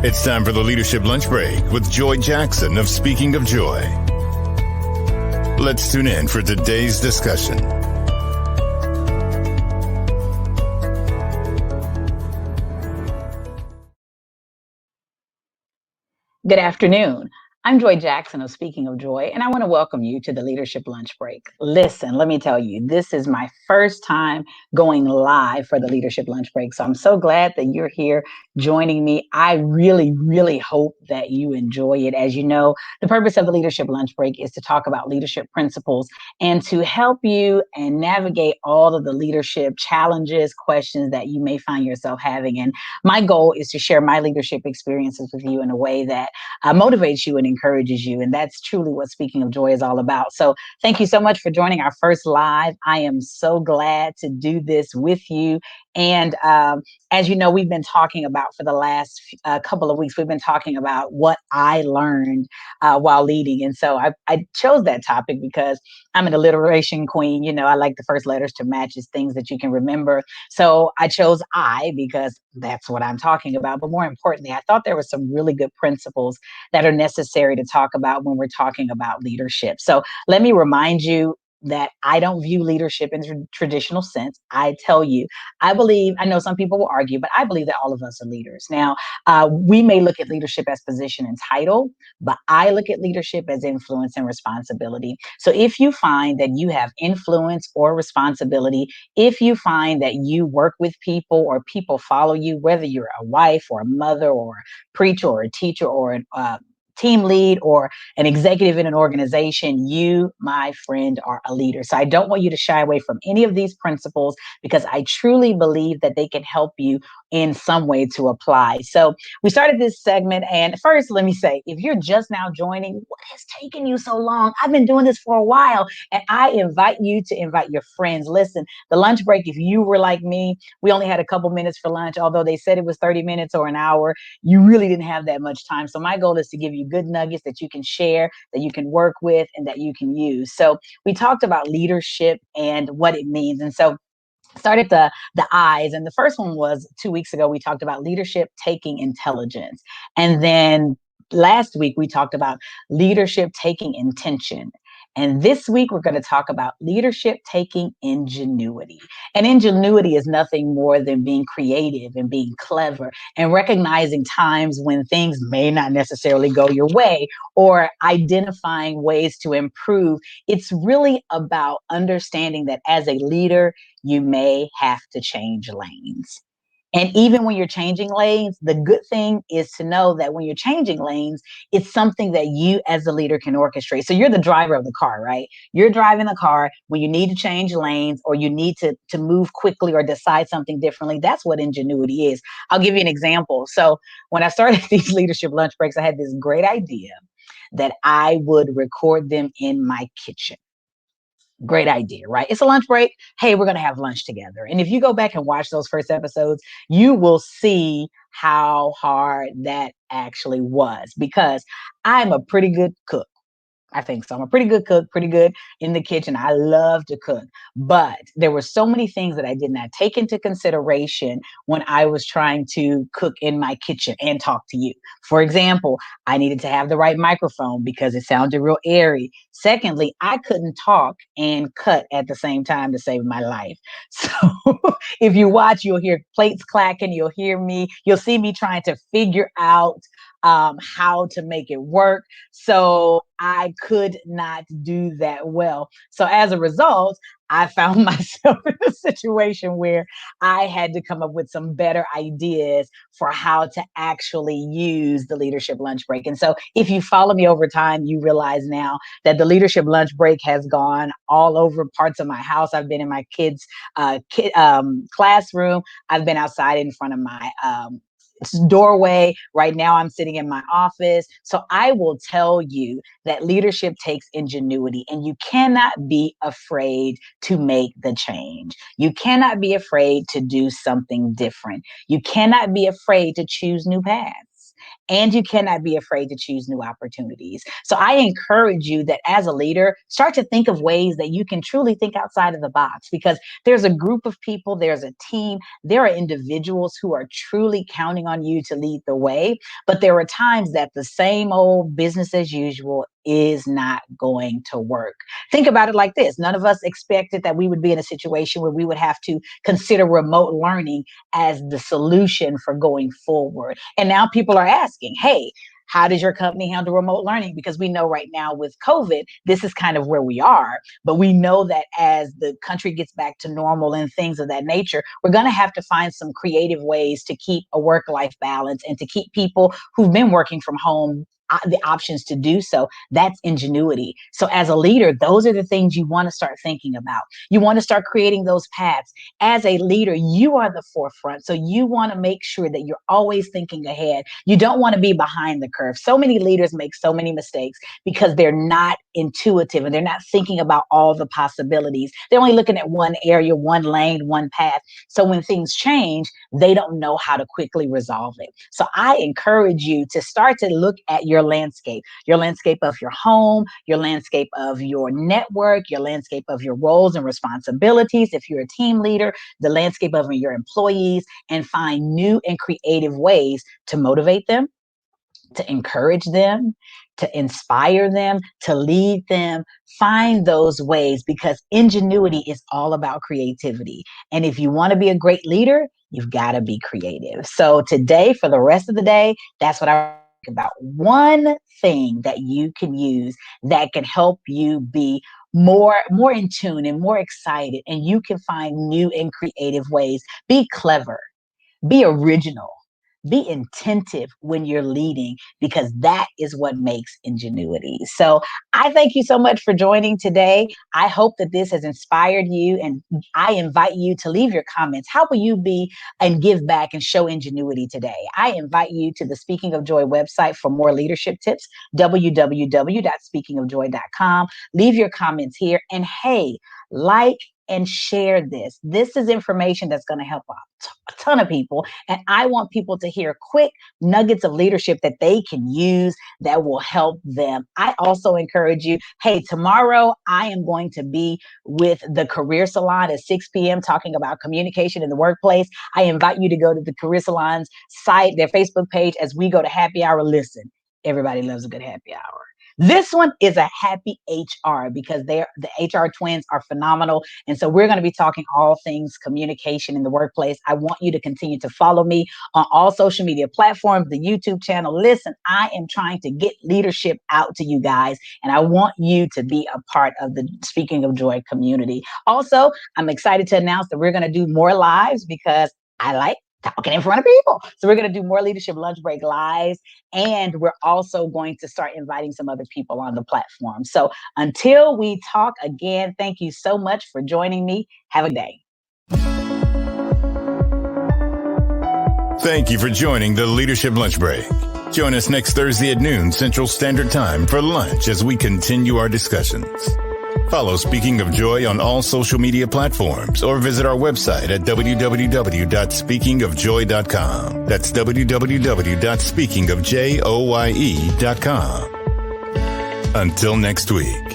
It's time for the Leadership Lunch Break with Joy Jackson of Speaking of Joy. Let's tune in for today's discussion. Good afternoon. I'm Joy Jackson of Speaking of Joy, and I want to welcome you to the Leadership Lunch Break. Listen, let me tell you, this is my first time going live for the Leadership Lunch Break, so I'm so glad that you're here joining me. I really hope that you enjoy it. As you know, the purpose of the Leadership Lunch Break is to talk about leadership principles and to help you and navigate all of the leadership challenges, questions that you may find yourself having. And my goal is to share my leadership experiences with you in a way that motivates you and encourages you. And that's truly what Speaking of Joy is all about. So thank you so much for joining our first live. I am so glad to do this with you. And as you know, we've been talking about for the last couple of weeks, we've been talking about what I learned while leading. And so I chose that topic because I'm an alliteration queen. You know, I like the first letters to match as things that you can remember. So I chose I because that's what I'm talking about. But more importantly, I thought there were some really good principles that are necessary to talk about when we're talking about leadership. So let me remind you that I don't view leadership in the traditional sense. I tell you, I know some people will argue, but I believe that all of us are leaders. Now, we may look at leadership as position and title, but I look at leadership as influence and responsibility. So if you find that you have influence or responsibility, if you find that you work with people or people follow you, whether you're a wife or a mother or a preacher or a teacher or a team lead or an executive in an organization, you, my friend, are a leader. So I don't want you to shy away from any of these principles because I truly believe that they can help you in some way to apply. So we started this segment. And first, let me say, if you're just now joining, what has taken you so long? I've been doing this for a while. And I invite you to invite your friends. Listen, the lunch break, if you were like me, we only had a couple minutes for lunch, although they said it was 30 minutes or an hour. You really didn't have that much time. So my goal is to give you good nuggets that you can share, that you can work with, and that you can use. So we talked about leadership and what it means. And so started the I's, and the first one was 2 weeks ago. We talked about leadership taking intelligence, and then last week we talked about leadership taking intention. And this week, we're going to talk about leadership taking ingenuity. And ingenuity is nothing more than being creative and being clever and recognizing times when things may not necessarily go your way or identifying ways to improve. It's really about understanding that as a leader, you may have to change lanes. And even when you're changing lanes, the good thing is to know that when you're changing lanes, it's something that you as a leader can orchestrate. So you're the driver of the car, right? You're driving the car when you need to change lanes or you need to move quickly or decide something differently. That's what ingenuity is. I'll give you an example. So when I started these leadership lunch breaks, I had this great idea that I would record them in my kitchen. Great idea, right? It's a lunch break. Hey, we're going to have lunch together. And if you go back and watch those first episodes, you will see how hard that actually was because I'm a pretty good cook. I think so. I'm a pretty good cook, pretty good in the kitchen. I love to cook, but there were so many things that I did not take into consideration when I was trying to cook in my kitchen and talk to you. For example, I needed to have the right microphone because it sounded real airy. Secondly, I couldn't talk and cut at the same time to save my life. So if you watch, you'll hear plates clacking, you'll see me trying to figure out how to make it work. So I could not do that well. So as a result, I found myself in a situation where I had to come up with some better ideas for how to actually use the leadership lunch break. And so if you follow me over time, you realize now that the leadership lunch break has gone all over parts of my house. I've been in my kids' classroom. I've been outside in front of my doorway. Right now, I'm sitting in my office. So I will tell you that leadership takes ingenuity, and you cannot be afraid to make the change. You cannot be afraid to do something different. You cannot be afraid to choose new paths. and you cannot be afraid to choose new opportunities. So I encourage you that as a leader, start to think of ways that you can truly think outside of the box, because there's a group of people, there's a team, there are individuals who are truly counting on you to lead the way. But there are times that the same old business as usual is not going to work. Think about it like this. None of us expected that we would be in a situation where we would have to consider remote learning as the solution for going forward. And now people are asking, hey, how does your company handle remote learning? Because we know right now with COVID, this is kind of where we are. But we know that as the country gets back to normal and things of that nature, we're going to have to find some creative ways to keep a work-life balance and to keep people who've been working from home the options to do so. That's ingenuity. So as a leader, those are the things you want to start thinking about. You want to start creating those paths. As a leader, you are the forefront. So you want to make sure that you're always thinking ahead. You don't want to be behind the curve. So many leaders make so many mistakes because they're not intuitive and they're not thinking about all the possibilities. They're only looking at one area, one lane, one path. So when things change, they don't know how to quickly resolve it. So I encourage you to start to look at your landscape of your home, your landscape of your network, your landscape of your roles and responsibilities. If you're a team leader, the landscape of your employees, and find new and creative ways to motivate them, to encourage them, to inspire them, to lead them. Find those ways, because ingenuity is all about creativity. And if you want to be a great leader, you've got to be creative. So today, for the rest of the day, that's what I think about. One thing that you can use that can help you be more in tune and more excited, and you can find new and creative ways. Be clever, be original, be intentive when you're leading, because that is what makes ingenuity. So I thank you so much for joining today. I hope that this has inspired you, and I invite you to leave your comments. How will you be and give back and show ingenuity today? I invite you to the Speaking of Joy website for more leadership tips, www.speakingofjoy.com. Leave your comments here, and hey, like and share this. This is information that's going to help a ton of people. And I want people to hear quick nuggets of leadership that they can use that will help them. I also encourage you, hey, tomorrow I am going to be with the Career Salon at 6 p.m. talking about communication in the workplace. I invite you to go to the Career Salon's site, their Facebook page, as we go to happy hour. Listen, everybody loves a good happy hour. This one is a happy HR, because the HR twins are phenomenal. And so we're going to be talking all things communication in the workplace. I want you to continue to follow me on all social media platforms, the YouTube channel. Listen, I am trying to get leadership out to you guys, and I want you to be a part of the Speaking of Joy community. Also, I'm excited to announce that we're going to do more lives, because I like talking in front of people. So we're going to do more Leadership Lunch Break lives, and we're also going to start inviting some other people on the platform. So until we talk again, thank you so much for joining me. Have a good day. Thank you for joining the Leadership Lunch Break. Join us next Thursday at noon Central Standard Time for lunch as we continue our discussions. Follow Speaking of Joy on all social media platforms, or visit our website at www.speakingofjoy.com. That's www.speakingofjoye.com. Until next week.